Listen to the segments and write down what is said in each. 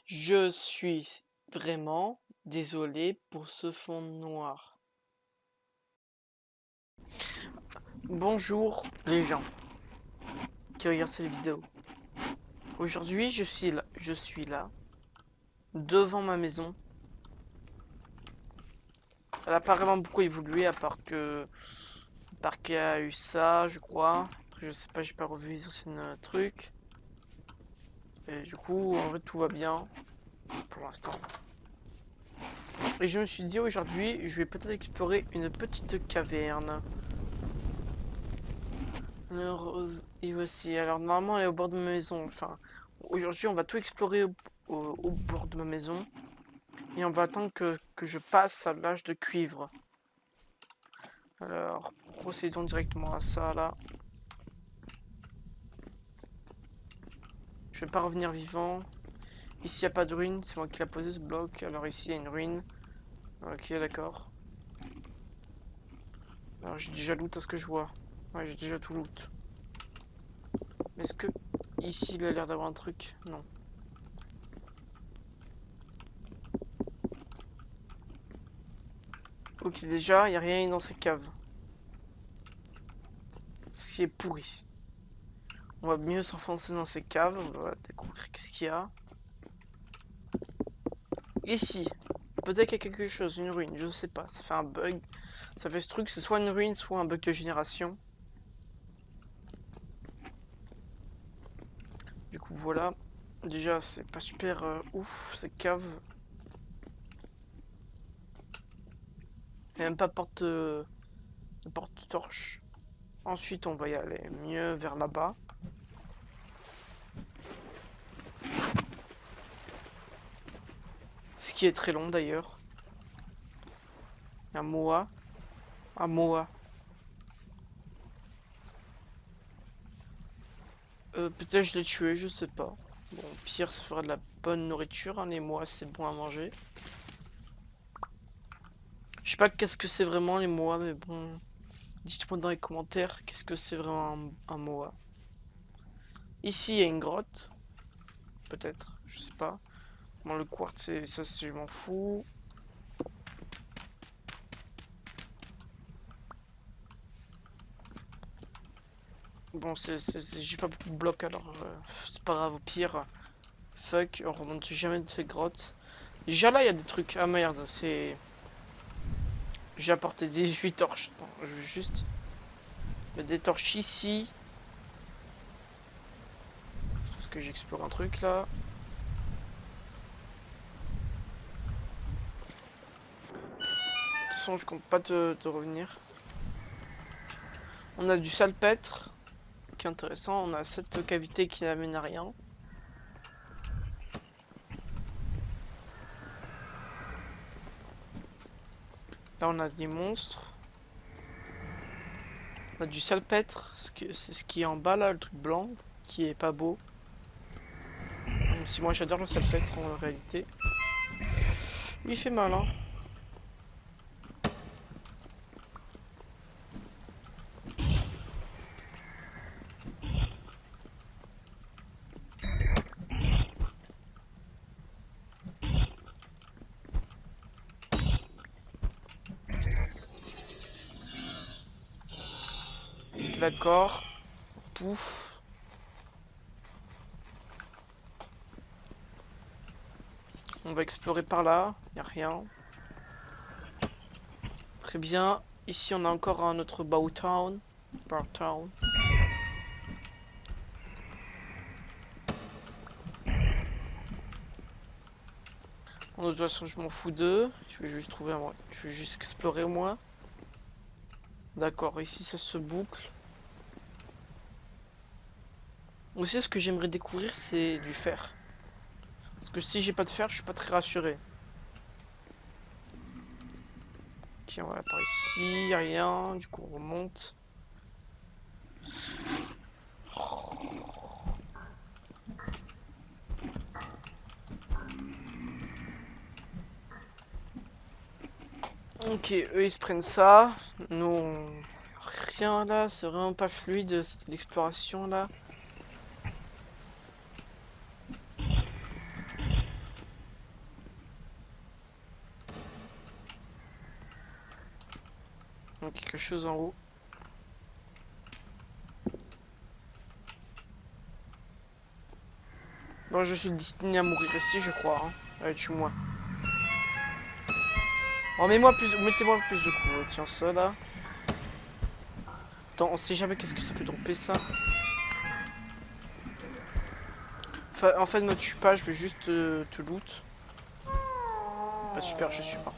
Je suis vraiment désolé pour ce fond noir. Bonjour les gens qui regardent cette vidéo. Aujourd'hui, je suis là, devant ma maison. Elle a pas vraiment beaucoup évolué à part que le parquet a eu ça, je crois. Après, je sais pas, j'ai pas revu les anciens trucs. Et du coup, en vrai, tout va bien pour l'instant. Et je me suis dit aujourd'hui, je vais peut-être explorer une petite caverne. Et voici, alors normalement elle est au bord de ma maison. Enfin, aujourd'hui on va tout explorer au bord de ma maison. Et on va attendre que je passe à l'âge de cuivre. Alors, procédons directement à ça là. Je vais pas revenir vivant. Ici il n'y a pas de ruine, c'est moi qui l'ai posé ce bloc. Alors ici il y a une ruine. Ok, d'accord. Alors j'ai déjà loot à ce que je vois. Ouais, j'ai déjà tout loot. Mais est-ce que ici il a l'air d'avoir un truc? Non. Ok, déjà, il n'y a rien dans ces caves. Ce qui est pourri. On va mieux s'enfoncer dans ces caves, on va découvrir qu'est-ce qu'il y a. Ici, peut-être qu'il y a quelque chose, une ruine, je sais pas, ça fait un bug. Ça fait ce truc, c'est soit une ruine, soit un bug de génération. Du coup, voilà. Déjà, c'est pas super ouf, ces caves. Il n'y a même pas de porte-torche. Ensuite, on va y aller mieux vers là-bas. Ce qui est très long d'ailleurs. Un Moa. Un Moa. Peut-être je l'ai tué, je sais pas. Bon, pire, ça fera de la bonne nourriture. Hein, les Moas, c'est bon à manger. Je sais pas qu'est-ce que c'est vraiment les Moa, mais bon. Dites-moi dans les commentaires qu'est-ce que c'est vraiment un Moa. Ici, il y a une grotte. Peut-être, je sais pas. Bon, le quartz, ça, je m'en fous. Bon, j'ai pas beaucoup de blocs, alors c'est pas grave, au pire. Fuck, on remonte jamais de ces grottes. Déjà là, il y a des trucs. Ah merde, c'est... J'ai apporté 18 torches. Attends, je vais juste mettre des torches ici. C'est parce que j'explore un truc là. De toute façon, je compte pas te revenir. On a du salpêtre, qui est intéressant. On a cette cavité qui n'amène à rien. Là, on a des monstres. On a du salpêtre, c'est ce qui est en bas là, le truc blanc, qui est pas beau. Même si moi j'adore le salpêtre en réalité. Il fait mal, hein. D'accord. Pouf. On va explorer par là. Y a rien. Très bien. Ici, on a encore un autre Bowtown. Bowtown. Bon, de toute façon, je m'en fous d'eux. Je vais juste trouver un... Je vais juste explorer au moins. D'accord. Ici, ça se boucle. Aussi, ce que j'aimerais découvrir, c'est du fer. Parce que si j'ai pas de fer, je suis pas très rassuré. Ok, on va par ici, y a rien. Du coup, on remonte. Ok, eux ils se prennent ça. Nous, rien là, c'est vraiment pas fluide l'exploration là. Il y a quelque chose en haut. Bon, je suis destiné à mourir ici, je crois. Hein. Allez, tue-moi. Oh, mettez-moi plus de coups. Tiens, ça là. Attends, on sait jamais qu'est-ce que ça peut dropper ça. Enfin, en fait, ne tue pas, je veux juste te loot. Ah, super, je suis mort.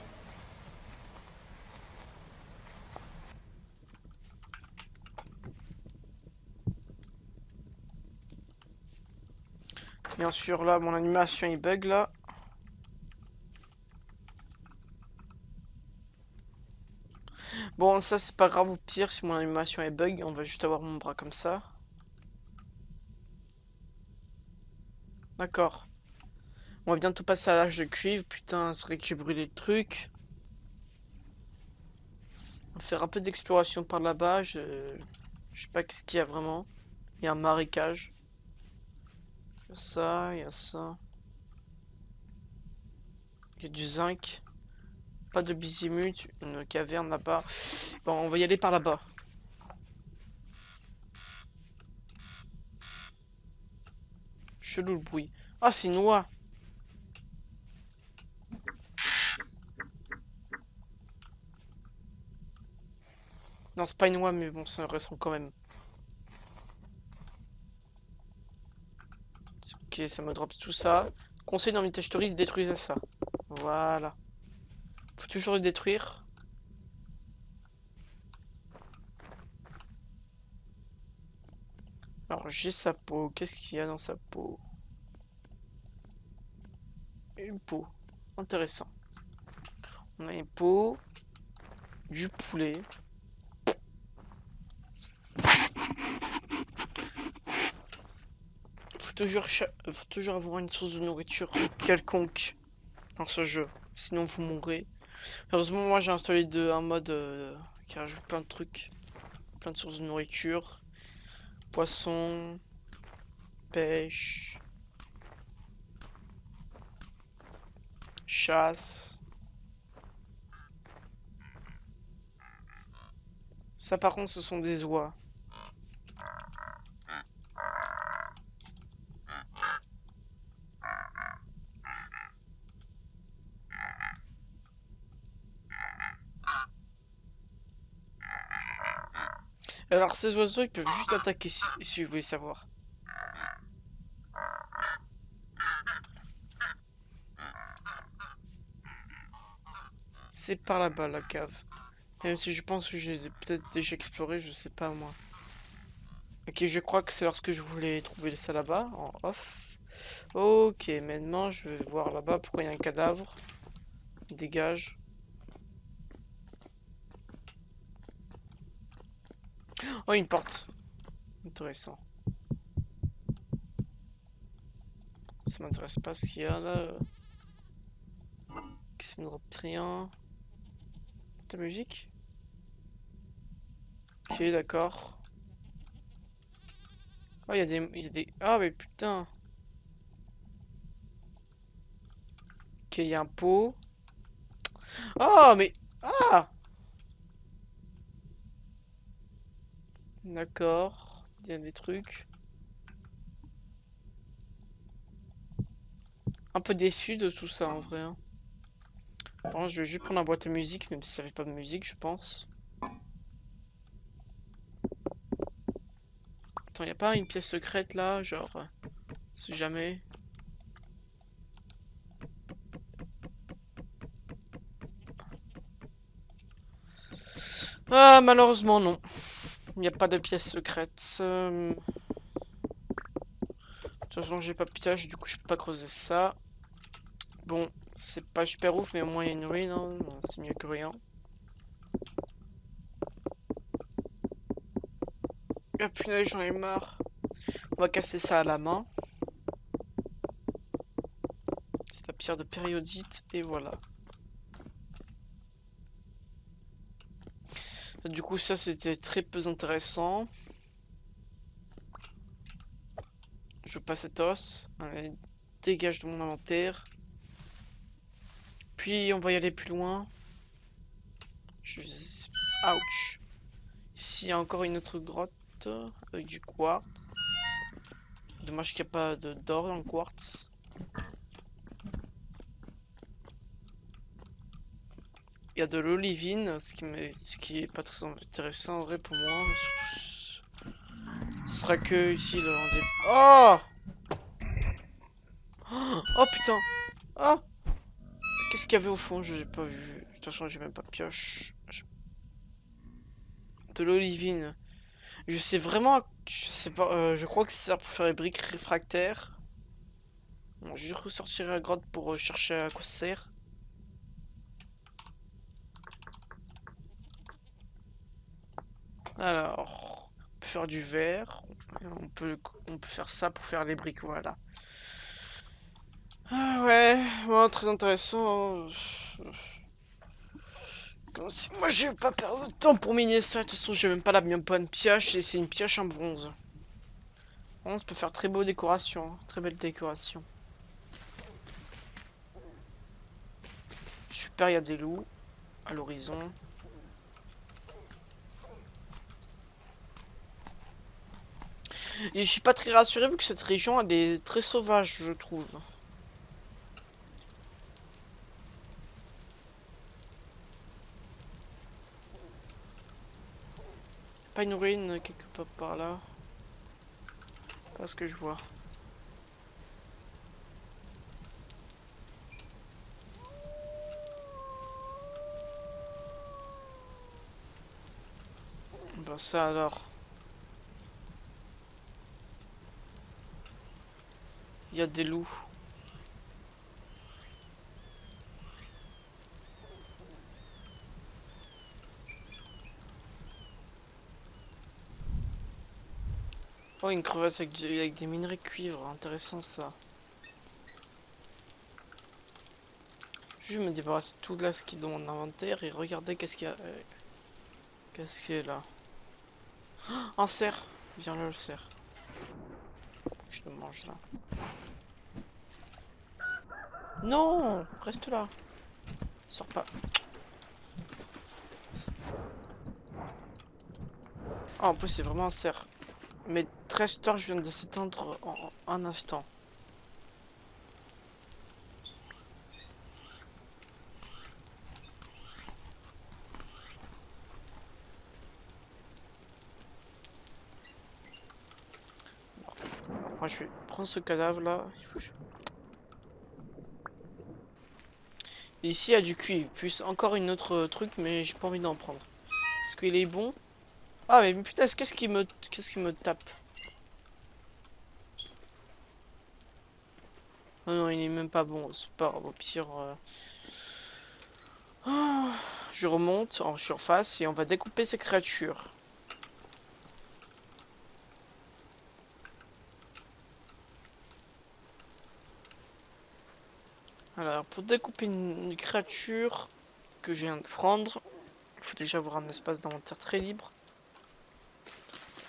Bien sûr, là, mon animation il bug là. Bon, ça c'est pas grave, au pire, si mon animation est bug, on va juste avoir mon bras comme ça. D'accord. On va bientôt passer à l'âge de cuivre. Putain, c'est vrai que j'ai brûlé le truc. On va faire un peu d'exploration par là-bas. Je sais pas qu'est-ce qu'il y a vraiment. Il y a un marécage. Il y a ça, il y a ça. Il y a du zinc. Pas de bismuth, une caverne là-bas. Bon, on va y aller par là-bas. Chelou le bruit. Ah, c'est une noix. Non, c'est pas une noix, mais bon, ça ressemble quand même. Ok, ça me drop tout ça. Conseil dans Vintage Stories, détruisez ça. Voilà. Faut toujours le détruire. Alors, j'ai sa peau. Qu'est-ce qu'il y a dans sa peau? Une peau. Intéressant. On a une peau. Du poulet. Faut toujours avoir une source de nourriture quelconque dans ce jeu. Sinon, vous mourrez. Heureusement, moi j'ai installé un mode qui rajoute plein de trucs. Plein de sources de nourriture. Poisson. Pêche. Chasse. Ça par contre ce sont des oies. Alors ces oiseaux ils peuvent juste attaquer si vous voulez savoir. C'est par là-bas la cave. Même si je pense que j'ai peut-être déjà exploré, je sais pas moi. Ok, je crois que c'est lorsque je voulais trouver ça là-bas, en off. Ok, maintenant je vais voir là-bas pourquoi il y a un cadavre. Dégage. Oh, une porte. Intéressant. Ça m'intéresse pas ce qu'il y a là. Qu'est-ce que me drop rien? Ta musique? Ok, d'accord. Oh, il y a des... Ah, mais putain. Ok, il y a un pot. Oh, mais... Ah! D'accord. Il y a des trucs. Un peu déçu de tout ça, en vrai. Hein. Bon, je vais juste prendre la boîte à musique, même si ça fait pas de musique, je pense. Attends, y a pas une pièce secrète, là? Genre... si jamais... Ah, malheureusement, non. Il n'y a pas de pièce secrète. De toute façon, j'ai pas de pillage, du coup, je peux pas creuser ça. Bon, c'est pas super ouf, mais au moins il y a une ruine, hein. C'est mieux que rien. Ah punaise, j'en ai marre. On va casser ça à la main. C'est la pierre de périodite, et voilà. Du coup, ça c'était très peu intéressant. Je veux pas cet os. Allez, dégage de mon inventaire. Puis on va y aller plus loin. Ouch. Ici, il y a encore une autre grotte avec du quartz. Dommage qu'il n'y a pas d'or dans le quartz. Il y a de l'olivine, ce qui est pas très intéressant en vrai pour moi. Surtout, ce sera que ici le Oh! Oh putain! Oh! Qu'est-ce qu'il y avait au fond? Je l'ai pas vu. De toute façon, j'ai même pas de pioche. De l'olivine. Je sais vraiment. Je sais pas. Je crois que c'est ça pour faire les briques réfractaires. Bon, je vais ressortir la grotte pour chercher à quoi ça sert. Alors, on peut faire du verre. On peut faire ça pour faire les briques, voilà. Ah ouais, bon, très intéressant. Moi, je vais pas perdre de temps pour miner ça. De toute façon, j'ai même pas la bien bonne pioche et c'est une pioche en bronze. On peut faire très beau décoration, hein. Très belle décoration. Super, il y a des loups à l'horizon. Et je suis pas très rassuré vu que cette région elle est très sauvage, je trouve. Pas une ruine quelque part par là. Pas ce que je vois. Ben ça alors. Il y a des loups. Oh, une crevasse avec des minerais cuivre. Intéressant ça. Je vais me débarrasser de tout là ce qui est dans mon inventaire et regardez qu'est-ce qu'il y a. Qu'est-ce qu'il y a là? Un cerf. Viens là le cerf. Je le mange là. Non! Reste là. Sors pas. Ah, en plus c'est vraiment un cerf. Mais 13 torches viennent de s'éteindre en un instant. Moi je vais prendre ce cadavre là. Il faut que Et ici il y a du cuivre. Plus encore une autre truc, mais j'ai pas envie d'en prendre. Est-ce qu'il est bon? Ah mais putain, qu'est-ce qui me tape? Oh non, il est même pas bon. C'est pas grave, au pire. Ah, je remonte en surface et on va découper ces créatures. Alors, pour découper une créature que je viens de prendre, il faut déjà avoir un espace d'inventaire très libre.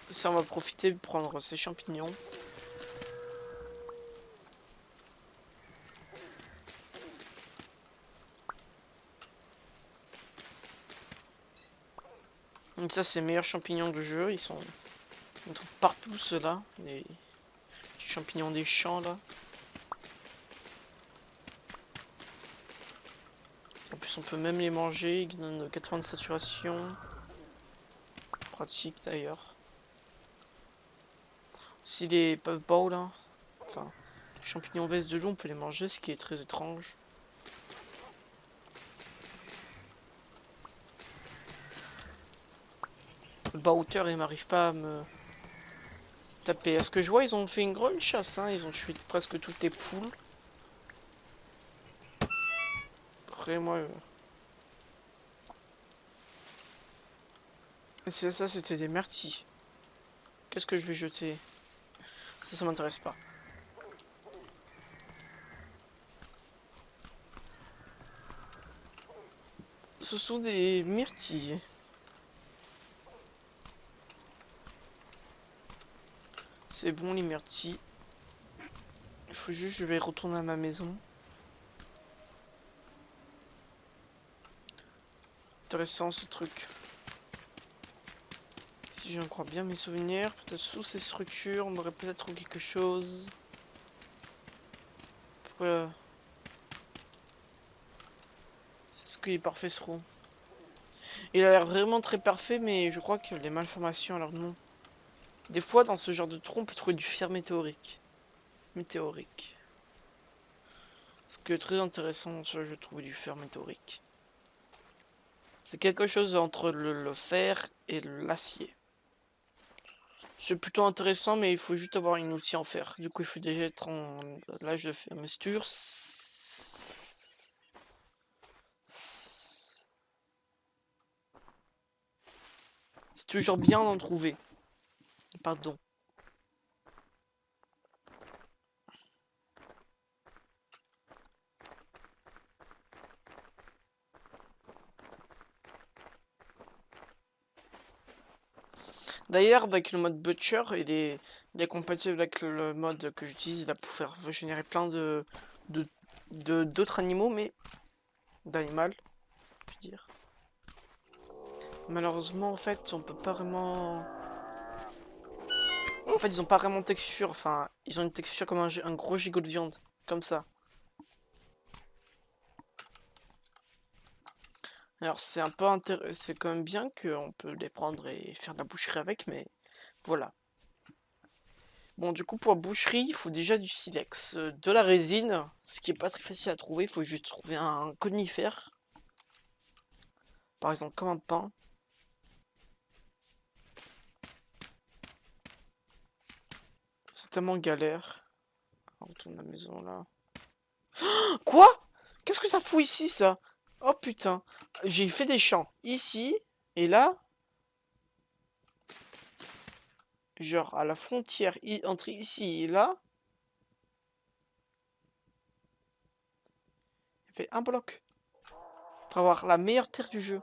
Ça, on va profiter de prendre ces champignons. Donc ça, c'est les meilleurs champignons du jeu. On trouve partout ceux-là. Les champignons des champs, là. En plus, on peut même les manger. Ils donnent 80 de saturation. Pratique, d'ailleurs. Si les puffballs, là. Enfin, champignons vestes de loup, on peut les manger, ce qui est très étrange. Le bas-hauteur, il m'arrive pas à me taper. À ce que je vois, ils ont fait une grande chasse, hein. Ils ont tué presque toutes les poules. Après, moi... C'est ça, c'était des myrtilles. Qu'est-ce que je vais jeter? Ça m'intéresse pas. Ce sont des myrtilles. C'est bon les myrtilles. Il faut juste, je vais retourner à ma maison. Intéressant ce truc. si j'en crois bien mes souvenirs, peut-être sous ces structures, on aurait peut-être trouvé quelque chose. C'est ce que les parfaits seront. Il a l'air vraiment très parfait, mais je crois qu'il y a des malformations, alors non. Des fois, dans ce genre de trou, on peut trouver du fer météorique. Ce qui est très intéressant dans ce jeu, je trouve, du fer météorique. C'est quelque chose entre le fer et l'acier. C'est plutôt intéressant, mais il faut juste avoir une outil en fer. Du coup, il faut déjà être en l'âge de fer. Mais c'est toujours... C'est toujours bien d'en trouver. Pardon. D'ailleurs, avec le mode Butcher, il est compatible avec le mode que j'utilise là pour faire générer plein d'autres animaux, mais d'animal, je veux dire. Malheureusement, en fait, on peut pas vraiment. En fait, ils ont pas vraiment de texture. Enfin, ils ont une texture comme un gros gigot de viande, comme ça. Alors, c'est un peu c'est quand même bien qu'on peut les prendre et faire de la boucherie avec, mais voilà. Bon, du coup, pour la boucherie, il faut déjà du silex, de la résine, ce qui est pas très facile à trouver. Il faut juste trouver un conifère, par exemple comme un pin. C'est tellement galère. On retourne à la maison là. Quoi? Qu'est-ce que ça fout ici, ça? Oh putain. J'ai fait des champs ici et là. Genre à la frontière entre ici et là. Il fait un bloc. Pour avoir la meilleure terre du jeu.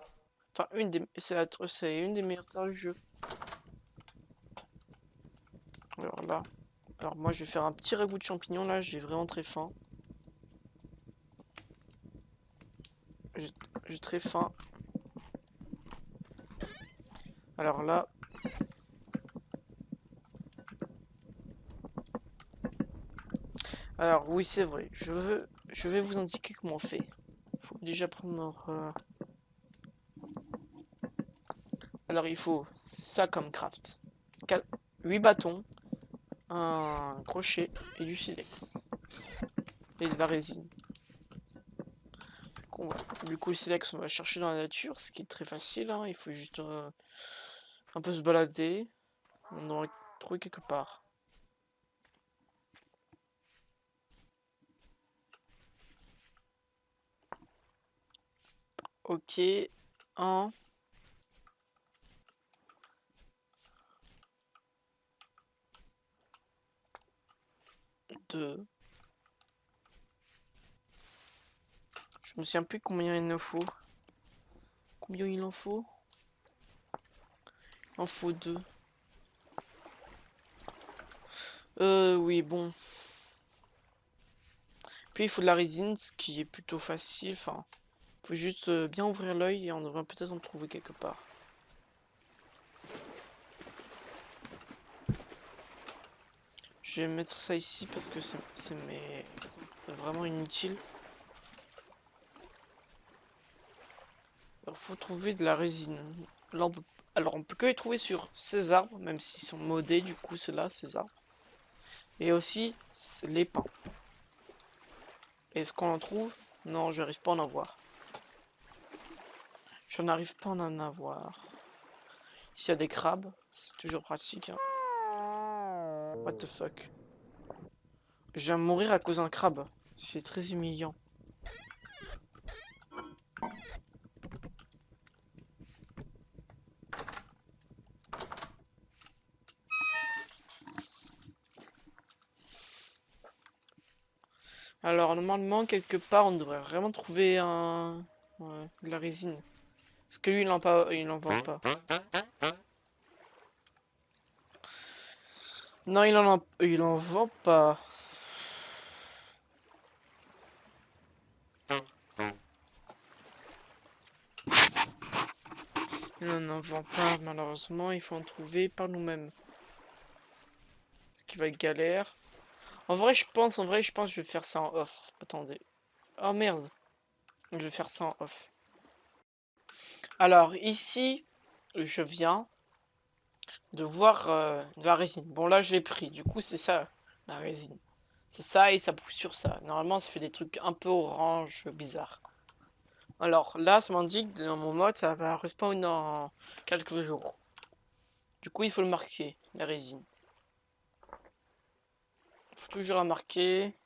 Enfin, c'est une des meilleures terres du jeu. Alors là. Alors moi, je vais faire un petit ragoût de champignons là. J'ai vraiment très faim. J'ai très faim. Alors là. Alors oui, c'est vrai. Je vais vous indiquer comment on fait. Faut déjà prendre. Alors il faut ça comme craft. 8 bâtons, un crochet et du silex. Et de la résine. Du coup, le silex, on va chercher dans la nature, ce qui est très facile. Hein. Il faut juste un peu se balader. On aurait trouvé quelque part. Ok. 1. 2. Je me souviens plus combien il en faut. Combien il en faut? Il en faut 2. Oui, bon. Puis il faut de la résine, ce qui est plutôt facile. Enfin, il faut juste bien ouvrir l'œil et on devrait peut-être en trouver quelque part. Je vais mettre ça ici parce que c'est vraiment inutile. Alors, faut trouver de la résine. Là, alors, on peut que les trouver sur ces arbres, même s'ils sont modés, du coup, ceux-là, ces arbres. Et aussi, les pins. Est-ce qu'on en trouve? Non, je n'arrive pas à en avoir. Je n'arrive pas à en avoir. S'il y a des crabes, c'est toujours pratique. Hein. What the fuck? Je viens de mourir à cause d'un crabe. C'est très humiliant. Alors, normalement, quelque part, on devrait vraiment trouver de la résine. Parce que lui, il en vend pas. Non, il en vend pas. On n'en vend pas, malheureusement, il faut en trouver par nous-mêmes. Ce qui va être galère. En vrai, je pense, je vais faire ça en off. Attendez. Oh merde. Je vais faire ça en off. Alors, ici, je viens de voir de la résine. Bon, là, je l'ai pris. Du coup, c'est ça, la résine. C'est ça et ça pousse sur ça. Normalement, ça fait des trucs un peu orange, bizarres. Alors, là, ça m'indique que dans mon mode, ça va respawn dans quelques jours. Du coup, il faut le marquer, la résine. Il faut toujours la marquer.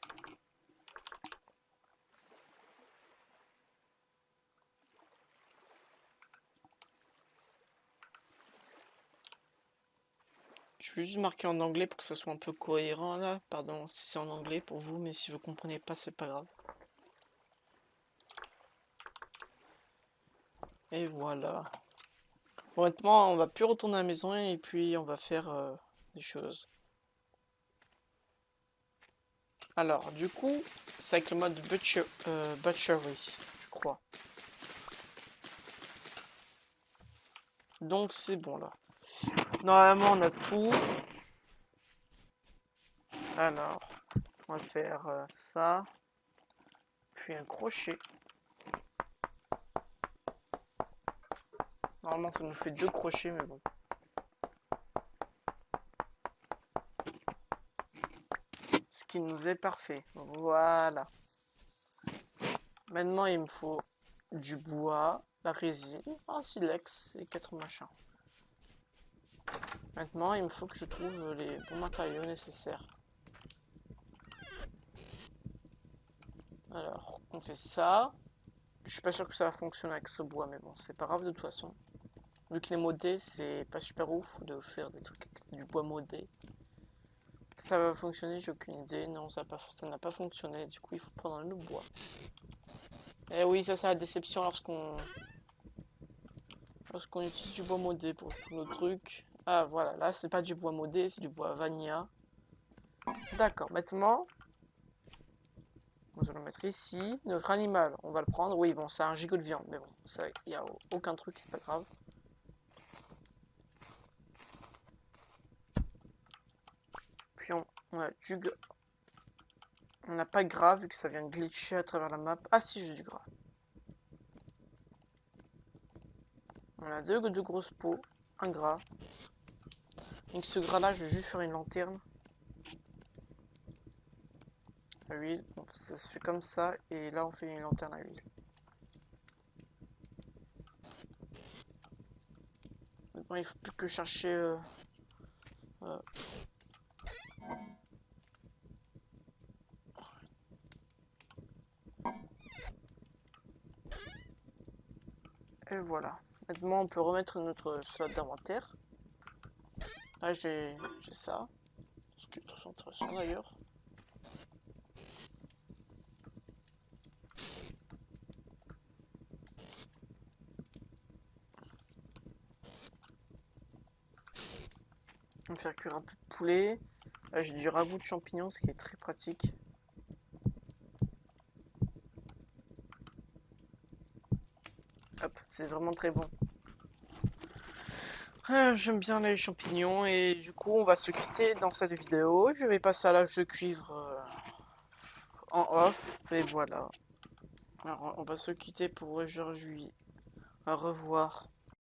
Je vais juste marquer en anglais pour que ça soit un peu cohérent là. Pardon si c'est en anglais pour vous, mais si vous comprenez pas, c'est pas grave. Et voilà. Honnêtement, on va plus retourner à la maison et puis on va faire des choses. Alors, du coup, c'est avec le mode butchery, je crois. Donc c'est bon là. Normalement, on a tout. Alors, on va faire ça. Puis un crochet. Normalement, ça nous fait 2 crochets, mais bon. Ce qui nous est parfait. Voilà. Maintenant, il me faut du bois, la résine, un silex et 4 machins. Maintenant, il me faut que je trouve les bons matériaux nécessaires. Alors, on fait ça. Je suis pas sûr que ça va fonctionner avec ce bois, mais bon, c'est pas grave de toute façon. Vu qu'il est modé, c'est pas super ouf de faire des trucs avec du bois modé. Ça va fonctionner, j'ai aucune idée. Non, ça n'a pas fonctionné. Du coup, il faut prendre le bois. Et oui, ça, c'est la déception lorsqu'on utilise du bois modé pour tous nos trucs. Ah, voilà. Là, c'est pas du bois modé, c'est du bois vanilla. D'accord. Maintenant, nous allons mettre ici. Notre animal, on va le prendre. Oui, bon, c'est un gigot de viande. Mais bon, ça, il n'y a aucun truc, c'est pas grave. Puis on a du... On n'a pas de gras vu que ça vient glitcher à travers la map. Ah si, j'ai du gras. On a deux grosses pots, un gras. Donc ce gras là, je vais juste faire une lanterne. À huile, bon, ça se fait comme ça. Et là, on fait une lanterne à huile. Maintenant, il faut plus que chercher... Et voilà. Maintenant, on peut remettre notre slot d'inventaire. Là, j'ai ça. Ce qui est très intéressant d'ailleurs. On va faire cuire un peu de poulet. Là, j'ai du ragoût de champignons, ce qui est très pratique. Hop, c'est vraiment très bon. J'aime bien les champignons et du coup on va se quitter dans cette vidéo. Je vais passer à l'âge de cuivre en off et voilà. Alors on va se quitter pour aujourd'hui. Au revoir.